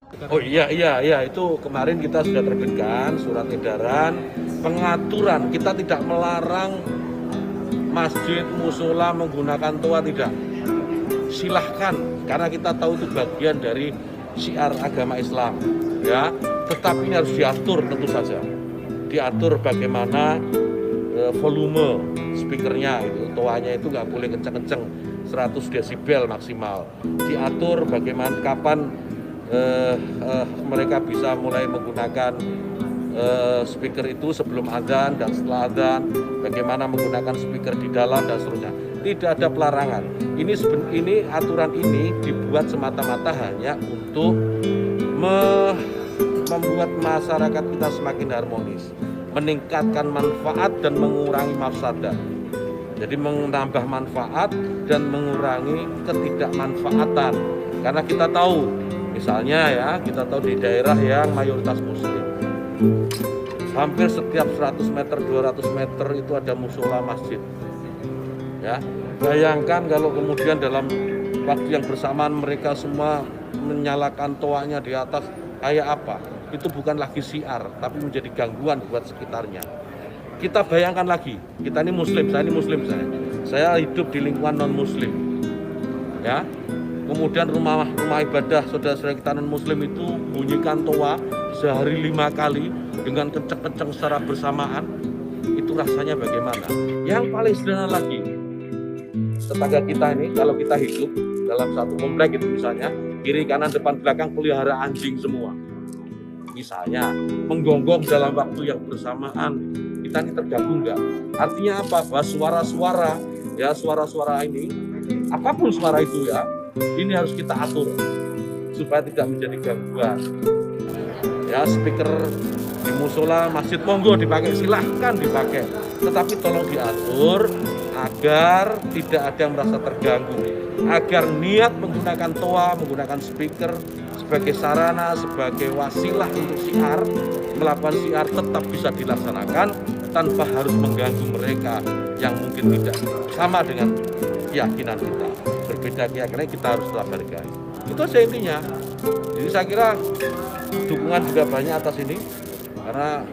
Oh iya, itu kemarin kita sudah terbitkan surat edaran pengaturan. Kita tidak melarang masjid, musola menggunakan toa, tidak. Silahkan, karena kita tahu itu bagian dari syiar agama Islam, ya. Tetapi ini harus diatur tentu saja. Diatur bagaimana volume speakernya, itu toanya itu nggak boleh kenceng-kenceng, 100 desibel maksimal. Diatur bagaimana kapan mereka bisa mulai menggunakan speaker itu sebelum adzan dan setelah adzan, bagaimana menggunakan speaker di dalam dan seterusnya. Tidak ada pelarangan. Ini aturan ini dibuat semata-mata hanya untuk membuat masyarakat kita semakin harmonis, meningkatkan manfaat dan mengurangi mafsadat. Jadi menambah manfaat dan mengurangi ketidakmanfaatan. Karena kita tahu, misalnya ya, kita tahu di daerah yang mayoritas muslim, hampir setiap 100 meter, 200 meter itu ada musola masjid. Ya, bayangkan kalau kemudian dalam waktu yang bersamaan mereka semua menyalakan toanya di atas, kayak apa? Itu bukan lagi syiar, tapi menjadi gangguan buat sekitarnya. Kita bayangkan lagi, kita ini muslim, saya hidup di lingkungan non muslim, ya. Kemudian rumah ibadah saudara-saudara kita non muslim itu bunyikan toa sehari 5 kali dengan kenceng-kenceng secara bersamaan, itu rasanya bagaimana? Yang paling sederhana lagi, tetangga kita ini kalau kita hidup dalam satu komplek itu misalnya, kiri kanan depan belakang pelihara anjing semua. Misalnya menggonggong dalam waktu yang bersamaan, kita ini terganggu enggak? Artinya apa? Bahwa suara-suara ini, apapun suara itu ya, ini harus kita atur supaya tidak menjadi gangguan. Ya, speaker di musola, masjid, monggo dipakai, silahkan dipakai, tetapi tolong diatur agar tidak ada yang merasa terganggu, agar niat menggunakan toa, menggunakan speaker sebagai sarana, sebagai wasilah untuk syiar, melakukan syiar tetap bisa dilaksanakan tanpa harus mengganggu mereka yang mungkin tidak sama dengan keyakinan kita. Berbeda keyakinan kita harus hargai. Itu saja intinya. Jadi saya kira dukungan juga banyak atas ini, karena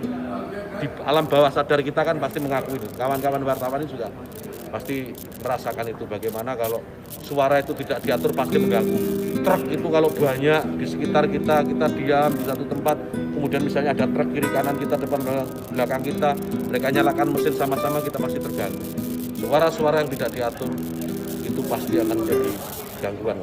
di alam bawah sadar kita kan pasti mengakui itu. Kawan-kawan wartawan ini juga pasti merasakan itu, bagaimana kalau suara itu tidak diatur pasti mengganggu. Truk itu kalau banyak di sekitar kita diam di satu tempat, kemudian misalnya ada truk kiri kanan kita, depan belakang kita, mereka nyalakan mesin sama-sama, kita pasti terganggu. Suara-suara yang tidak diatur itu pasti akan menjadi gangguan.